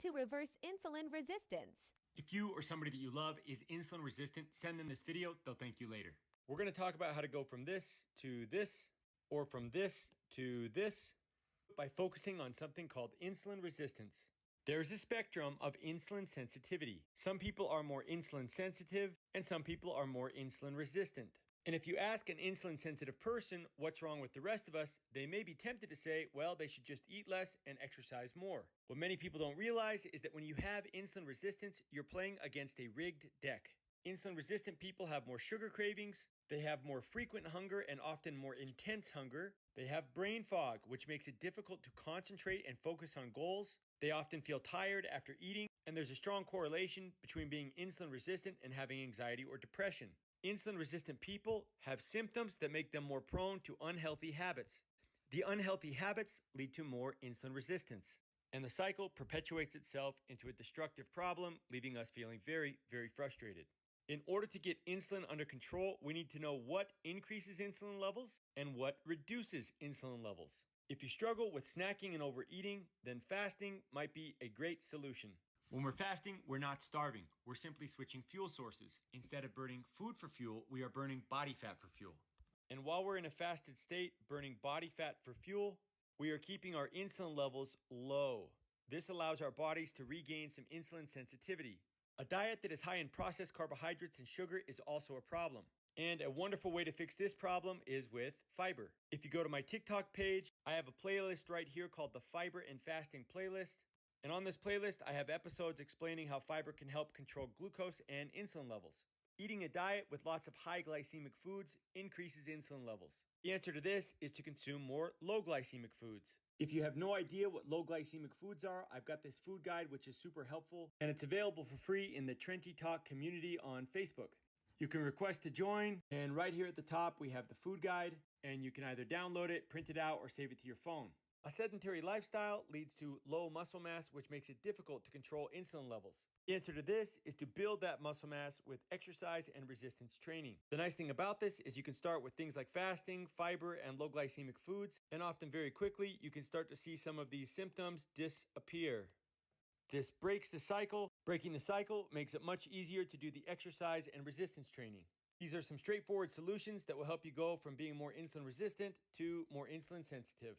to reverse insulin resistance. If you or somebody that you love is insulin resistant, send them this video. They'll thank you later. We're going to talk about how to go from this to this, or from this to this, by focusing on something called insulin resistance. There's a spectrum of insulin sensitivity. Some people are more insulin sensitive, and some people are more insulin resistant. And if you ask an insulin sensitive person what's wrong with the rest of us, they may be tempted to say, well, they should just eat less and exercise more. What many people don't realize is that when you have insulin resistance, you're playing against a rigged deck. Insulin resistant people have more sugar cravings, they have more frequent hunger and often more intense hunger. They have brain fog, which makes it difficult to concentrate and focus on goals. They often feel tired after eating, and there's a strong correlation between being insulin resistant and having anxiety or depression. Insulin resistant people have symptoms that make them more prone to unhealthy habits. The unhealthy habits lead to more insulin resistance, and the cycle perpetuates itself into a destructive problem, leaving us feeling very, very frustrated. In order to get insulin under control, we need to know what increases insulin levels and what reduces insulin levels. If you struggle with snacking and overeating, then fasting might be a great solution. When we're fasting, we're not starving. We're simply switching fuel sources. Instead of burning food for fuel, we are burning body fat for fuel. And while we're in a fasted state, burning body fat for fuel, we are keeping our insulin levels low. This allows our bodies to regain some insulin sensitivity. A diet that is high in processed carbohydrates and sugar is also a problem. And a wonderful way to fix this problem is with fiber. If you go to my TikTok page, I have a playlist right here called the Fiber and Fasting Playlist. And on this playlist, I have episodes explaining how fiber can help control glucose and insulin levels. Eating a diet with lots of high glycemic foods increases insulin levels. The answer to this is to consume more low glycemic foods. If you have no idea what low glycemic foods are, I've got this food guide which is super helpful, and it's available for free in the Trenty Talk community on Facebook. You can request to join, and right here at the top we have the food guide, and you can either download it, print it out, or save it to your phone. A sedentary lifestyle leads to low muscle mass, which makes it difficult to control insulin levels. The answer to this is to build that muscle mass with exercise and resistance training. The nice thing about this is you can start with things like fasting, fiber, and low glycemic foods, and often very quickly you can start to see some of these symptoms disappear. This breaks the cycle. Breaking the cycle makes it much easier to do the exercise and resistance training. These are some straightforward solutions that will help you go from being more insulin resistant to more insulin sensitive.